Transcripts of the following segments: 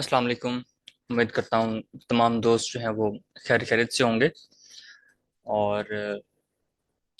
अस्सलाम वालेकुम। उम्मीद करता हूँ तमाम दोस्त जो हैं वो खैर खैरियत से होंगे। और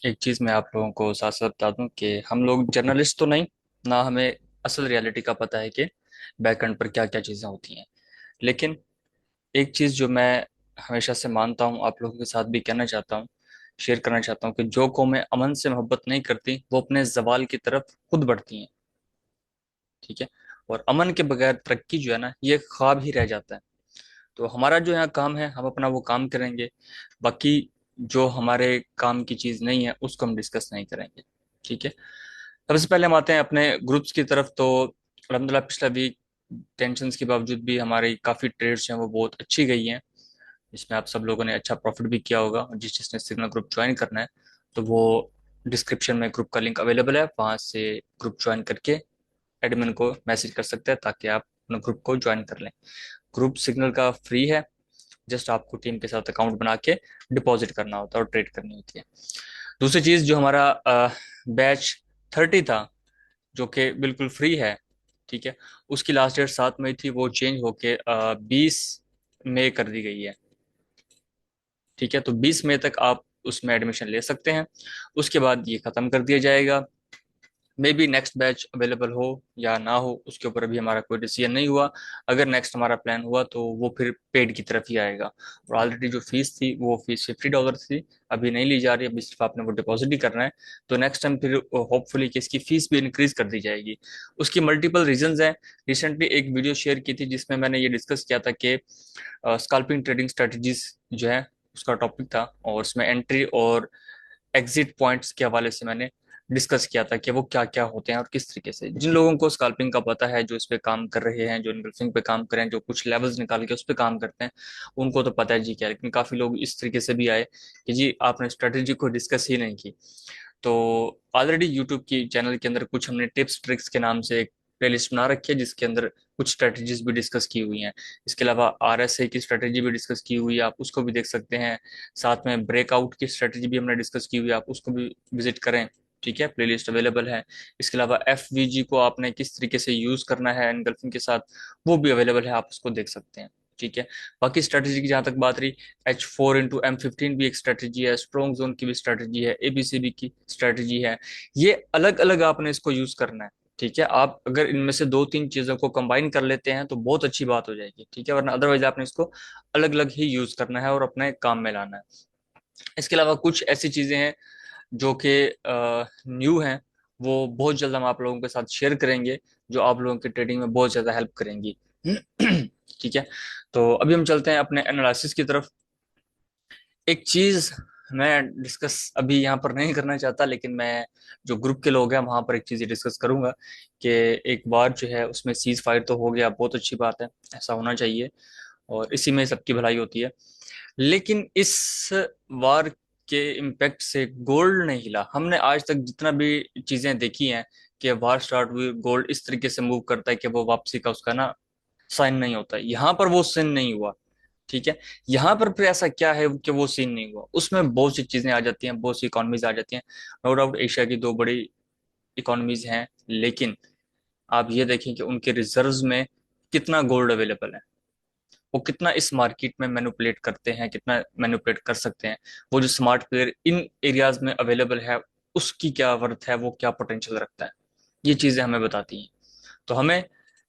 एक चीज़ मैं आप लोगों को साथ साथ बता दूं कि हम लोग जर्नलिस्ट तो नहीं, ना हमें असल रियलिटी का पता है कि बैकएंड पर क्या क्या चीज़ें होती हैं। लेकिन एक चीज़ जो मैं हमेशा से मानता हूँ, आप लोगों के साथ भी कहना चाहता हूँ, शेयर करना चाहता हूँ कि जो कौमें अमन से मोहब्बत नहीं करती वो अपने जवाल की तरफ खुद बढ़ती हैं। ठीक है। और अमन के बगैर तरक्की जो है ना, ये ख्वाब ही रह जाता है। तो हमारा जो यहाँ काम है, हम अपना वो काम करेंगे। बाकी जो हमारे काम की चीज़ नहीं है उसको हम डिस्कस नहीं करेंगे। ठीक है। सबसे पहले हम आते हैं अपने ग्रुप्स की तरफ। तो अलहमदिल्ला पिछला वीक टेंशन के बावजूद भी हमारी काफ़ी ट्रेड्स हैं वो बहुत अच्छी गई हैं, जिसमें आप सब लोगों ने अच्छा प्रॉफिट भी किया होगा। और जिसने सिग्नल ग्रुप ज्वाइन करना है तो वो डिस्क्रिप्शन में ग्रुप का लिंक अवेलेबल है, वहाँ से ग्रुप ज्वाइन करके एडमिन को मैसेज कर सकते हैं ताकि आप अपने ग्रुप को ज्वाइन कर लें। ग्रुप सिग्नल का फ्री है, जस्ट आपको टीम के साथ अकाउंट बना के डिपॉजिट करना होता है और ट्रेड करनी होती है। दूसरी चीज, जो हमारा बैच 30 था, जो कि बिल्कुल फ्री है, ठीक है, उसकी लास्ट डेट 7 मई थी, वो चेंज होके 20 मई कर दी गई है। ठीक है। तो 20 मई तक आप उसमें एडमिशन ले सकते हैं, उसके बाद ये खत्म कर दिया जाएगा। May be next batch available हो या ना हो, उसके ऊपर अभी हमारा कोई डिसीजन नहीं हुआ। अगर नेक्स्ट हमारा प्लान हुआ तो वो फिर पेड की तरफ ही आएगा। और ऑलरेडी जो फीस थी वो फीस $50 थी, अभी नहीं ली जा रही, अभी सिर्फ आपने वो डिपॉजिट ही करना है। तो नेक्स्ट टाइम फिर होपफुली कि इसकी फीस भी इंक्रीज कर दी जाएगी। उसकी मल्टीपल रीजंस हैं। रिसेंटली एक वीडियो शेयर की थी जिसमें मैंने ये डिस्कस किया था कि स्कैल्पिंग ट्रेडिंग स्ट्रेटजीज जो है उसका टॉपिक था, और उसमें एंट्री और एग्जिट पॉइंट्स के हवाले से मैंने डिस्कस किया था कि वो क्या क्या होते हैं और किस तरीके से। जिन लोगों को स्कैल्पिंग का पता है, जो इस पे काम कर रहे हैं, जो इनगल्फिंग पे काम कर रहे हैं, जो कुछ लेवल्स निकाल के उस पे काम करते हैं, उनको तो पता है जी क्या। लेकिन काफी लोग इस तरीके से भी आए कि जी आपने स्ट्रेटेजी को डिस्कस ही नहीं की। तो ऑलरेडी यूट्यूब की चैनल के अंदर कुछ हमने टिप्स ट्रिक्स के नाम से एक प्लेलिस्ट बना रखी है, जिसके अंदर कुछ स्ट्रेटजीज भी डिस्कस की हुई हैं। इसके अलावा RSA की स्ट्रेटजी भी डिस्कस की हुई है, आप उसको भी देख सकते हैं। साथ में ब्रेकआउट की स्ट्रेटजी भी हमने डिस्कस की हुई है, आप उसको भी विजिट करें। ठीक है, प्लेलिस्ट अवेलेबल है। इसके अलावा FVG को आपने किस तरीके से यूज करना है एनगल्फिंग के साथ, वो भी अवेलेबल है, आप उसको देख सकते हैं। ठीक है। बाकी स्ट्रेटजी की जहां तक बात रही, H4 into M15 भी एक स्ट्रेटजी है, स्ट्रॉन्ग जोन की भी स्ट्रेटजी है, ABCD की स्ट्रेटजी है। ये अलग अलग आपने इसको यूज करना है। ठीक है। आप अगर इनमें से दो तीन चीजों को कंबाइन कर लेते हैं तो बहुत अच्छी बात हो जाएगी। ठीक है, वरना अदरवाइज आपने इसको अलग अलग ही यूज करना है और अपने काम में लाना है। इसके अलावा कुछ ऐसी चीजें हैं जो कि न्यू हैं, वो बहुत जल्द हम आप लोगों के साथ शेयर करेंगे, जो आप लोगों की ट्रेडिंग में बहुत ज्यादा हेल्प करेंगी। ठीक है। तो अभी हम चलते हैं अपने एनालिसिस की तरफ। एक चीज मैं डिस्कस अभी यहाँ पर नहीं करना चाहता, लेकिन मैं जो ग्रुप के लोग हैं वहां पर एक चीज डिस्कस करूंगा कि एक बार जो है उसमें सीज फायर तो हो गया, बहुत अच्छी बात है, ऐसा होना चाहिए, और इसी में सबकी भलाई होती है। लेकिन इस वार के इम्पैक्ट से गोल्ड नहीं हिला। हमने आज तक जितना भी चीजें देखी हैं कि वार स्टार्ट हुई, गोल्ड इस तरीके से मूव करता है कि वो वापसी का उसका ना साइन नहीं होता। यहाँ पर वो सीन नहीं हुआ। ठीक है। यहाँ पर फिर ऐसा क्या है कि वो सीन नहीं हुआ, उसमें बहुत सी चीजें आ जाती हैं, बहुत सी इकोनॉमीज आ जाती हैं। नो डाउट एशिया की दो बड़ी इकोनॉमीज हैं, लेकिन आप ये देखें कि उनके रिजर्व्स में कितना गोल्ड अवेलेबल है, वो कितना इस मार्केट में मैनिपुलेट करते हैं, कितना मैनिपुलेट कर सकते हैं। वो जो स्मार्ट प्लेयर इन एरियाज में अवेलेबल है, उसकी क्या वर्थ है, वो क्या पोटेंशियल रखता है, ये चीजें हमें बताती हैं। तो हमें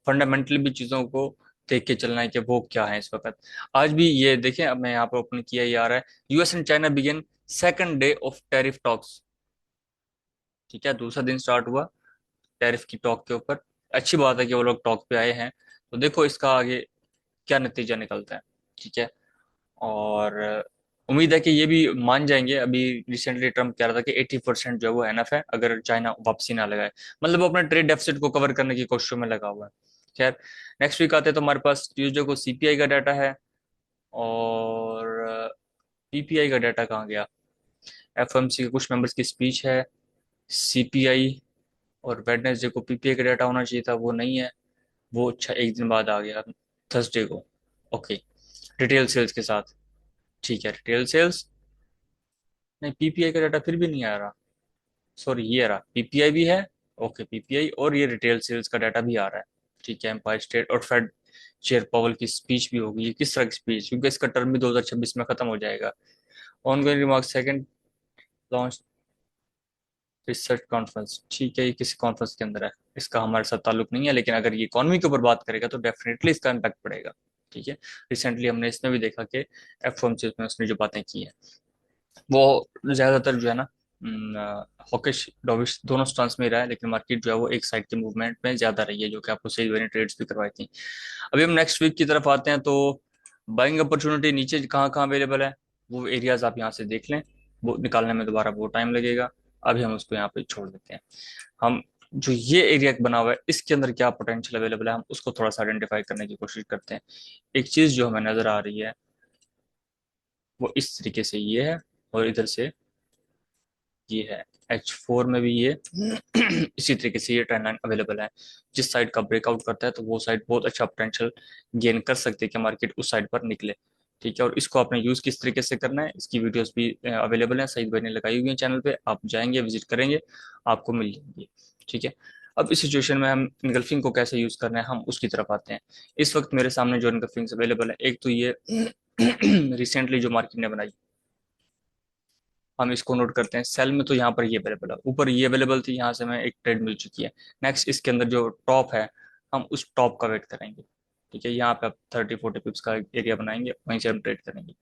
फंडामेंटली भी चीजों को देख के चलना है कि वो क्या है इस वक्त। आज भी ये देखें, अब मैं यहाँ पर ओपन किया, ये आ रहा है, US and China begin second day of tariff talks. ठीक है, दूसरा दिन स्टार्ट हुआ टैरिफ की टॉक के ऊपर। अच्छी बात है कि वो लोग टॉक पे आए हैं, तो देखो इसका आगे क्या नतीजा निकलता है। ठीक है। और उम्मीद है कि ये भी मान जाएंगे। अभी रिसेंटली ट्रम्प कह रहा था कि 80% जो है वो एनफ है, अगर चाइना वापसी ना लगाए। मतलब वो अपने ट्रेड डेफिसिट को कवर करने की कोशिशों में लगा हुआ है। खैर, नेक्स्ट वीक आते हैं तो हमारे पास ट्यूसडे को CPI का डाटा है, और PPI का डाटा कहाँ गया, FOMC के कुछ मेंबर्स की स्पीच है, CPI, और वेडनेसडे को PPI का डाटा होना चाहिए था, वो नहीं है। वो अच्छा एक दिन बाद आ गया, थर्सडे को। ओके, रिटेल सेल्स के साथ। ठीक है, रिटेल सेल्स नहीं, PPI का डाटा फिर भी नहीं आ रहा। सॉरी, ये रहा, PPI भी है। ओके, PPI और ये रिटेल सेल्स का डाटा भी आ रहा है। ठीक है, एम्पायर स्टेट और फेड चेयर पावल की स्पीच भी होगी। ये किस तरह की स्पीच, क्योंकि इसका टर्म भी 2026 में खत्म हो जाएगा। Ongoing remark second launch research conference, ठीक है, ये किसी कॉन्फ्रेंस के अंदर है, इसका हमारे साथ ताल्लुक नहीं है, लेकिन अगर ये इकोनॉमी के ऊपर बात करेगा तो डेफिनेटली इसका इम्पैक्ट पड़ेगा। ठीक है, रिसेंटली हमने इसमें भी देखा कि एफओएमसी में उसने जो बातें की हैं वो ज्यादातर जो है ना हॉकिश डॉविश दोनों स्टांस में ही रहा है, लेकिन मार्केट जो है वो एक साइड के मूवमेंट में ज्यादा रही है, जो कि आपको सही मैंने ट्रेड्स भी करवाई थी। अभी हम नेक्स्ट वीक की तरफ आते हैं, तो बाइंग अपॉर्चुनिटी नीचे कहाँ कहाँ अवेलेबल है वो एरियाज आप यहाँ से देख लें। वो निकालने में दोबारा बहुत टाइम लगेगा, अभी हम उसको यहाँ पे छोड़ देते हैं। हम जो ये एरिया बना हुआ है इसके अंदर क्या पोटेंशियल अवेलेबल है हम उसको थोड़ा सा आइडेंटिफाई करने की कोशिश करते हैं। एक चीज जो हमें नजर आ रही है वो इस तरीके से ये है, और इधर से ये है। H4 में भी ये इसी तरीके से ये ट्रेंड लाइन अवेलेबल है। जिस साइड का ब्रेकआउट करता है तो वो साइड बहुत अच्छा पोटेंशियल गेन कर सकती है कि मार्केट उस साइड पर निकले। ठीक है, और इसको आपने यूज किस तरीके से करना है इसकी वीडियोस भी अवेलेबल है, सईद भाई ने लगाई हुई है चैनल पे, आप जाएंगे विजिट करेंगे आपको मिल जाएंगी। ठीक है, अब इस सिचुएशन में हम इनगल्फिंग को कैसे यूज करना है हम उसकी तरफ आते हैं। इस वक्त मेरे सामने जो इनगल्फिंग अवेलेबल है, एक तो ये रिसेंटली जो मार्केट ने बनाई, हम इसको नोट करते हैं। सेल में तो यहाँ पर ये अवेलेबल है, ऊपर ये अवेलेबल थी, यहाँ से हमें एक ट्रेड मिल चुकी है। नेक्स्ट इसके अंदर जो टॉप है हम उस टॉप का वेट करेंगे। ठीक है, यहाँ पे आप 30-40 पिप्स का एरिया बनाएंगे, वहीं से हम ट्रेड करेंगे।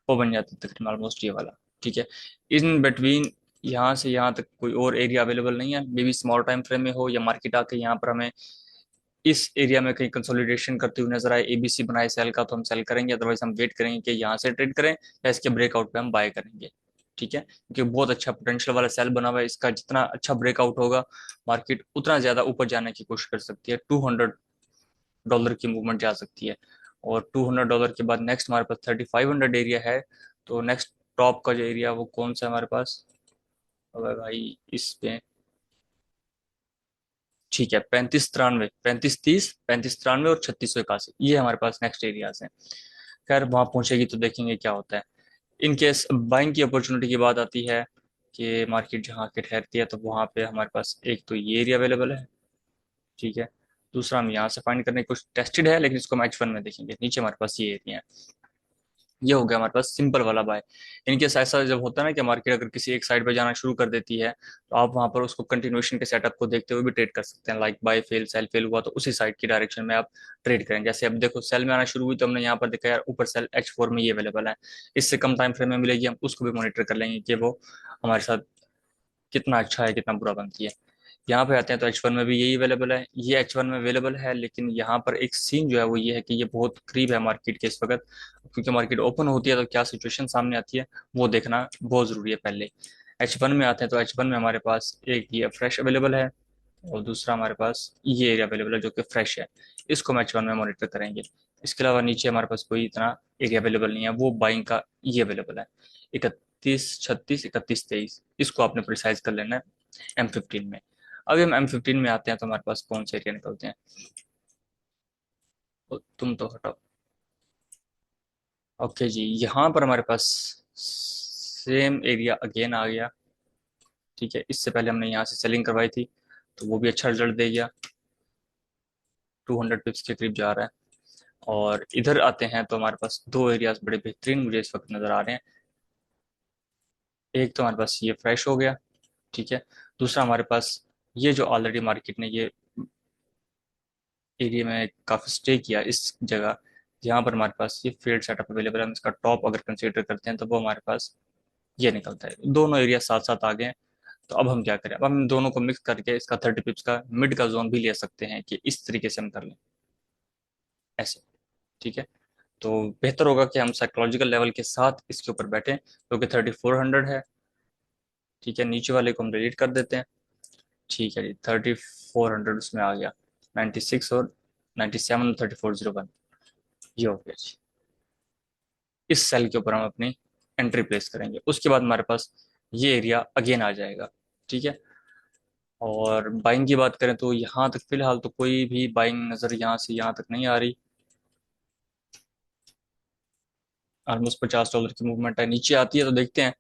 वो बन जाता है तकरीबन ऑलमोस्ट ये वाला। ठीक है, इन बिटवीन यहाँ से यहाँ तक कोई और एरिया अवेलेबल नहीं है, may be small time frame में हो या मार्केट आके यहाँ पर हमें इस एरिया में कहीं कंसोलिडेशन करते हुए नजर आए, एबीसी बनाए सेल का, तो हम सेल करेंगे, अदरवाइज हम वेट करेंगे कि यहाँ से ट्रेड करें या इसके ब्रेकआउट पे हम बाय करेंगे। ठीक है, क्योंकि बहुत अच्छा पोटेंशियल वाला सेल बना हुआ है, इसका जितना अच्छा ब्रेकआउट होगा मार्केट उतना ज्यादा ऊपर जाने की कोशिश कर सकती है, $200 की मूवमेंट जा सकती है। और $200 के बाद नेक्स्ट हमारे पास 3500 एरिया है। तो नेक्स्ट टॉप का जो एरिया वो कौन सा है हमारे पास, अबे भाई इस पे, ठीक है, 3593, 3530, 3593 और 3681, ये हमारे पास नेक्स्ट एरियाज हैं। खैर वहां पहुंचेगी तो देखेंगे क्या होता है। इन केस बाइंग की अपॉर्चुनिटी की बात आती है कि मार्केट जहाँ के ठहरती है, तो वहां पे हमारे पास एक तो ये एरिया अवेलेबल है। ठीक है, दूसरा हम यहाँ से फाइंड करने की कुछ टेस्टेड है, लेकिन इसको हम H1 में देखेंगे। नीचे हमारे पास ये एरिया है, ये हो गया हमारे पास सिंपल वाला बाय। इनकेस ऐसा जब होता है ना कि मार्केट अगर किसी एक साइड पे जाना शुरू कर देती है, तो आप वहां पर उसको कंटिन्यूएशन के सेटअप को देखते हुए भी ट्रेड कर सकते हैं। Like buy fail, sell fail हुआ तो उसी साइड की डायरेक्शन में आप ट्रेड करें। जैसे अब देखो सेल में आना शुरू हुई तो हमने यहाँ पर देखा यार ऊपर सेल H4 में ये अवेलेबल है, इससे कम टाइम फ्रेम में मिलेगी, हम उसको भी मॉनिटर कर लेंगे कि वो हमारे साथ कितना अच्छा है कितना बुरा बनती है। यहाँ पे आते हैं तो H1 में भी यही अवेलेबल है, ये H1 में अवेलेबल है, लेकिन यहाँ पर एक सीन जो है वो ये है कि ये बहुत करीब है मार्केट के इस वक्त, क्योंकि मार्केट ओपन होती है तो क्या सिचुएशन सामने आती है वो देखना बहुत जरूरी है पहले। H1 में आते हैं तो H1 में हमारे पास एक ये फ्रेश अवेलेबल है, और दूसरा हमारे पास ये एरिया अवेलेबल है जो कि फ्रेश है, इसको हम H1 में मॉनिटर करेंगे। इसके अलावा नीचे हमारे पास कोई इतना एरिया अवेलेबल नहीं है, वो बाइंग का ये अवेलेबल है 31, 36, 31, 23, इसको आपने प्रिसाइज कर लेना है M15 में। अभी हम M15 में आते हैं तो हमारे पास कौन से एरिया निकलते हैं, तुम तो हटाओ। ओके जी, यहाँ पर हमारे पास सेम एरिया अगेन आ गया। ठीक है, इससे पहले हमने यहाँ से सेलिंग करवाई थी तो वो भी अच्छा रिजल्ट दे गया, 200 पिप्स के करीब जा रहा है। और इधर आते हैं तो हमारे पास दो एरियाज बड़े बेहतरीन मुझे इस वक्त नजर आ रहे हैं। एक तो हमारे पास ये फ्रेश हो गया, ठीक है, दूसरा हमारे पास ये जो ऑलरेडी मार्केट ने ये एरिया में काफी स्टे किया इस जगह, यहाँ पर हमारे पास ये फील्ड सेटअप अवेलेबल है। हम इसका टॉप अगर कंसीडर करते हैं तो वो हमारे पास ये निकलता है। दोनों एरिया साथ साथ आ गए हैं, तो अब हम क्या करें, अब हम दोनों को मिक्स करके इसका 30 पिप्स का मिड का जोन भी ले सकते हैं कि इस तरीके से हम कर लें ऐसे। ठीक है, तो बेहतर होगा कि हम साइकोलॉजिकल लेवल के साथ इसके ऊपर बैठें, क्योंकि 3400 है। ठीक है, नीचे वाले को हम डिलीट कर देते हैं। ठीक है जी, 3400 उसमें आ गया, 96 और 97, 3401, ये हो गया जी। इस सेल के ऊपर हम अपनी एंट्री प्लेस करेंगे, उसके बाद हमारे पास ये एरिया अगेन आ जाएगा। ठीक है, और बाइंग की बात करें तो यहाँ तक फिलहाल तो कोई भी बाइंग नज़र यहाँ से यहाँ तक नहीं आ रही। ऑलमोस्ट $50 की मूवमेंट है, नीचे आती है तो देखते हैं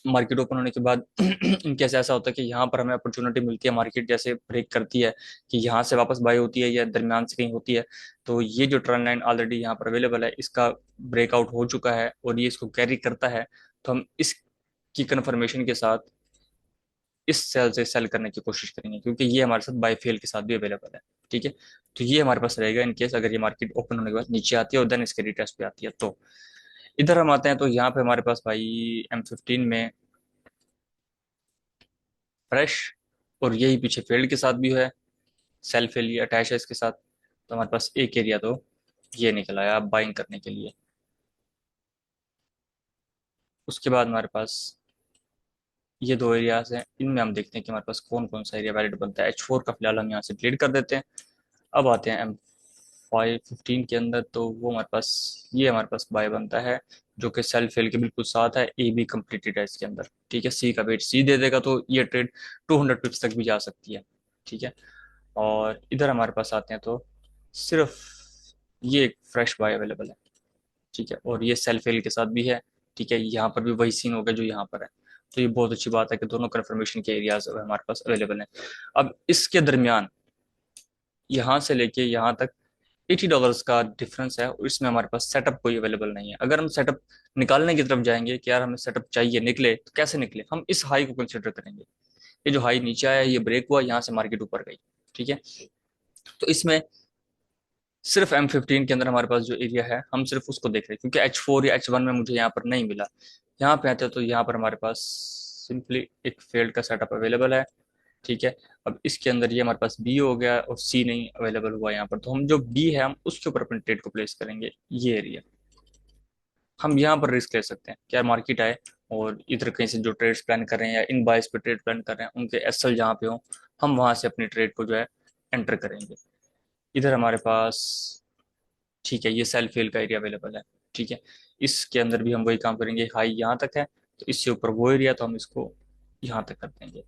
मार्केट ओपन होने के बाद इन केस ऐसा होता है कि यहाँ पर हमें अपॉर्चुनिटी मिलती है, मार्केट जैसे ब्रेक करती है कि यहाँ से वापस बाय होती है या दरमियान से कहीं होती है, तो ये जो ट्रेंड लाइन ऑलरेडी यहाँ पर अवेलेबल है इसका ब्रेकआउट हो चुका है और ये इसको कैरी करता है, तो हम इसकी कंफर्मेशन के साथ इस सेल से सेल करने की कोशिश करेंगे, क्योंकि ये हमारे साथ बाय फेल के साथ भी अवेलेबल है। ठीक है, तो ये हमारे पास रहेगा इन केस अगर ये मार्केट ओपन होने के बाद नीचे आती है और देन इसके रिटेस्ट पे आती है। तो इधर हम आते हैं, तो यहाँ पे हमारे पास भाई M15 में फ्रेश और यही पीछे फेल्ड के साथ भी है, सेल फेल अटैच है इसके साथ, तो हमारे पास एक एरिया तो ये निकल आया बाइंग करने के लिए। उसके बाद हमारे पास ये दो एरियाज हैं, इनमें हम देखते हैं कि हमारे पास कौन कौन सा एरिया वैलिड बनता है। H4 का फिलहाल हम यहाँ से डिलीट कर देते हैं। अब आते हैं M515 के अंदर, तो वो हमारे पास ये हमारे पास बाय बनता है जो कि सेल फेल के बिल्कुल साथ है, ए बी कंप्लीटेड है इसके अंदर। ठीक है, सी का वेट सी दे देगा तो ये ट्रेड 200 पिप्स तक भी जा सकती है। ठीक है, और इधर हमारे पास आते हैं तो सिर्फ ये एक फ्रेश बाय अवेलेबल है। ठीक है, और ये सेल फेल के साथ भी है। ठीक है, यहाँ पर भी वही सीन होगा जो यहाँ पर है, तो ये बहुत अच्छी बात है कि दोनों कन्फर्मेशन के एरियाज हमारे पास अवेलेबल हैं। अब इसके दरमियान यहाँ से लेके यहाँ तक $80 का डिफरेंस है और इसमें हमारे पास सेटअप कोई अवेलेबल नहीं है। अगर हम सेटअप निकालने की तरफ जाएंगे कि यार हमें सेटअप चाहिए, निकले तो कैसे निकले, हम इस हाई को कंसिडर करेंगे। ये जो हाई नीचे आया, ये ब्रेक हुआ, यहाँ से मार्केट ऊपर गई। ठीक है, तो इसमें सिर्फ M15 के अंदर हमारे पास जो एरिया है हम सिर्फ उसको देख रहे हैं, क्योंकि H4 या H1 में मुझे यहाँ पर नहीं मिला। यहाँ पे आते हैं तो यहाँ पर हमारे पास सिंपली एक फेल्ड का सेटअप अवेलेबल है। ठीक है, अब इसके अंदर ये हमारे पास बी हो गया और सी नहीं अवेलेबल हुआ यहाँ पर, तो हम जो बी है हम उसके ऊपर अपने ट्रेड को प्लेस करेंगे। ये एरिया हम यहाँ पर रिस्क ले सकते हैं क्या मार्केट आए और इधर कहीं से जो ट्रेड्स प्लान कर रहे हैं या इन बाइस पे ट्रेड प्लान कर रहे हैं उनके एसएल जहाँ पे हो, हम वहां से अपनी ट्रेड को जो है एंटर करेंगे। इधर हमारे पास ठीक है ये सेल फेल का एरिया अवेलेबल है। ठीक है, इसके अंदर भी हम वही काम करेंगे, हाई यहाँ तक है तो इससे ऊपर वो एरिया तो हम इसको यहाँ तक कर देंगे।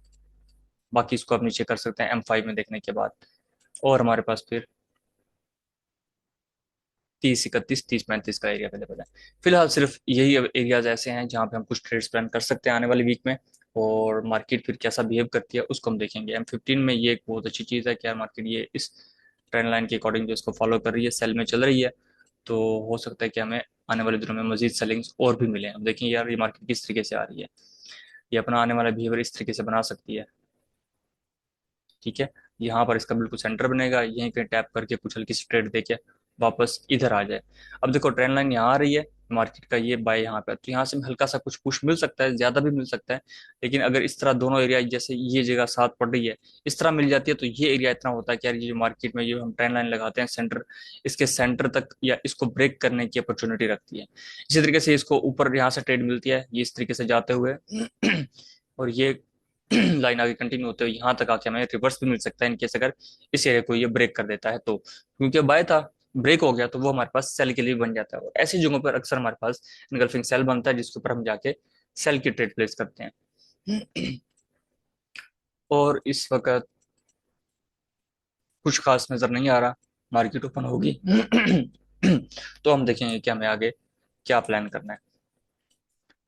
बाकी इसको आप नीचे कर सकते हैं M5 में देखने के बाद। और हमारे पास फिर 30 31 30 35 का एरिया अवेलेबल है। फिलहाल सिर्फ यही एरियाज ऐसे हैं जहाँ पे हम कुछ ट्रेड्स प्लान कर सकते हैं आने वाले वीक में, और मार्केट फिर कैसा बिहेव करती है उसको हम देखेंगे। M15 में ये एक बहुत अच्छी चीज़ है कि यार मार्केट ये इस ट्रेंड लाइन के अकॉर्डिंग जो इसको फॉलो कर रही है, सेल में चल रही है, तो हो सकता है कि हमें आने वाले दिनों में मजीद सेलिंग्स और भी मिले। अब देखें यार ये मार्केट किस तरीके से आ रही है, ये अपना आने वाला बिहेवियर इस तरीके से बना सकती है। ठीक है, यहाँ पर इसका बिल्कुल सेंटर बनेगा, यहीं कहीं टैप करके कुछ हल्की सी ट्रेड देके वापस इधर आ जाए। अब देखो ट्रेंड लाइन यहाँ आ रही है, मार्केट का ये बाय यहाँ पे, तो यहाँ से हल्का सा कुछ पुश मिल सकता है, ज्यादा भी मिल सकता है। लेकिन अगर इस तरह दोनों एरिया जैसे ये जगह साथ पड़ रही है इस तरह मिल जाती है, तो ये एरिया इतना होता है कि यार ये जो मार्केट में जो हम ट्रेंड लाइन लगाते हैं सेंटर, इसके सेंटर तक या इसको ब्रेक करने की अपॉर्चुनिटी रखती है। इसी तरीके से इसको ऊपर यहाँ से ट्रेड मिलती है ये इस तरीके से जाते हुए और ये लाइन आगे कंटिन्यू होते हुए यहाँ तक आके हमें रिवर्स भी मिल सकता है इनकेस अगर इस एरिया को ये ब्रेक कर देता है तो, क्योंकि बाय था ब्रेक हो गया तो वो हमारे पास सेल के लिए बन जाता है। और ऐसी जगहों पर अक्सर हमारे पास इनगल्फिंग सेल बनता है जिसके ऊपर हम जाके सेल की ट्रेड प्लेस करते हैं। और इस वक्त कुछ खास नजर नहीं आ रहा, मार्केट ओपन होगी तो हम देखेंगे कि हमें आगे क्या प्लान करना है।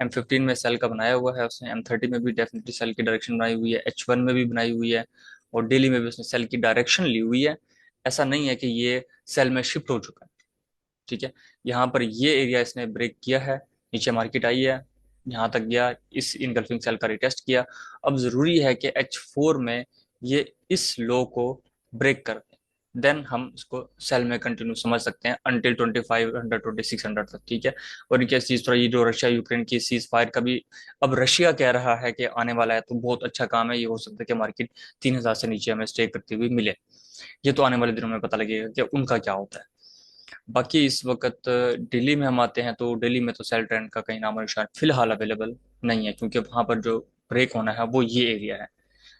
M15 में सेल का बनाया हुआ है उसने, M30 में भी डेफिनेटली सेल की डायरेक्शन बनाई हुई है, H1 में भी बनाई हुई है, और डेली में भी उसने सेल की डायरेक्शन ली हुई है। ऐसा नहीं है कि ये सेल में शिफ्ट हो चुका है। ठीक है, यहाँ पर ये एरिया इसने ब्रेक किया है, नीचे मार्केट आई है, यहाँ तक गया, इस इनगल्फिंग सेल का रिटेस्ट किया। अब जरूरी है कि H4 में ये इस लो को ब्रेक कर दे, देन हम इसको सेल में कंटिन्यू समझ सकते हैं अनटिल 2500 2600 तक। ठीक है, और इनकी चीज थोड़ा ये जो रशिया यूक्रेन की सीज फायर का भी, अब रशिया कह रहा है कि आने वाला है तो बहुत अच्छा काम है, ये हो सकता है कि मार्केट 3000 से नीचे हमें स्टे करती हुई मिले। ये तो आने वाले दिनों में पता लगेगा कि उनका क्या होता है। बाकी इस वक्त दिल्ली में हम आते हैं तो दिल्ली में तो सेल ट्रेंड का कहीं नामो निशान फिलहाल अवेलेबल नहीं है, क्योंकि वहां पर जो ब्रेक होना है वो ये एरिया है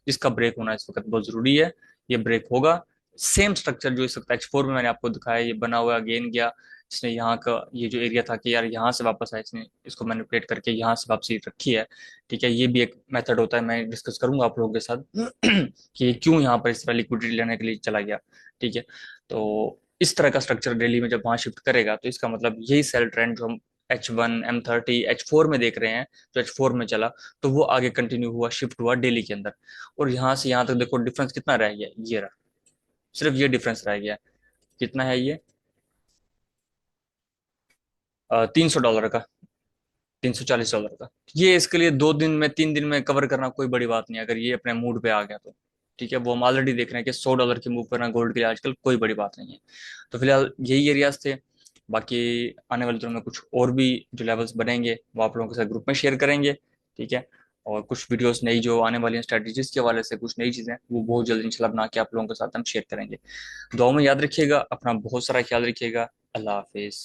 जिसका ब्रेक होना इस वक्त बहुत जरूरी है। ये ब्रेक होगा, सेम स्ट्रक्चर जो इस वक्त H4 में मैंने आपको दिखाया ये बना हुआ अगेन गया, इसने यहाँ का ये जो एरिया था कि यार यहाँ से वापस आया, इसने इसको मैनिपुलेट करके यहाँ से वापसी रखी है। ठीक है, ये भी एक मेथड होता है, मैं डिस्कस करूंगा आप लोगों के साथ कि ये क्यों यहाँ पर इस तरह लिक्विडिटी लेने के लिए चला गया। ठीक है, तो इस तरह का स्ट्रक्चर दिल्ली में जब वहां शिफ्ट करेगा तो इसका मतलब यही सेल ट्रेंड जो हम H1 M30 H4 में देख रहे हैं, तो H4 में चला, तो वो आगे कंटिन्यू हुआ, शिफ्ट हुआ डेली के अंदर। और यहाँ से यहाँ तक देखो डिफरेंस कितना रह गया, ये रहा, सिर्फ ये डिफरेंस रह गया। कितना है ये? $300 का, $340 का। ये इसके लिए 2 दिन में 3 दिन में कवर करना कोई बड़ी बात नहीं है, अगर ये अपने मूड पे आ गया तो। ठीक है, वो हम ऑलरेडी देख रहे हैं कि $100 की मूव करना गोल्ड के लिए आजकल कोई बड़ी बात नहीं है। तो फिलहाल यही एरियाज थे। बाकी आने वाले दिनों में कुछ और भी जो लेवल्स बनेंगे वो आप लोगों के साथ ग्रुप में शेयर करेंगे। ठीक है। और कुछ वीडियोस नई जो आने वाली हैं स्ट्रेटजीज के हवाले से, कुछ नई चीज़ें वो बहुत जल्द इंशाल्लाह बना के आप लोगों के साथ हम शेयर करेंगे। दुआओं में याद रखिएगा, अपना बहुत सारा ख्याल रखिएगा। अल्लाह हाफिज़।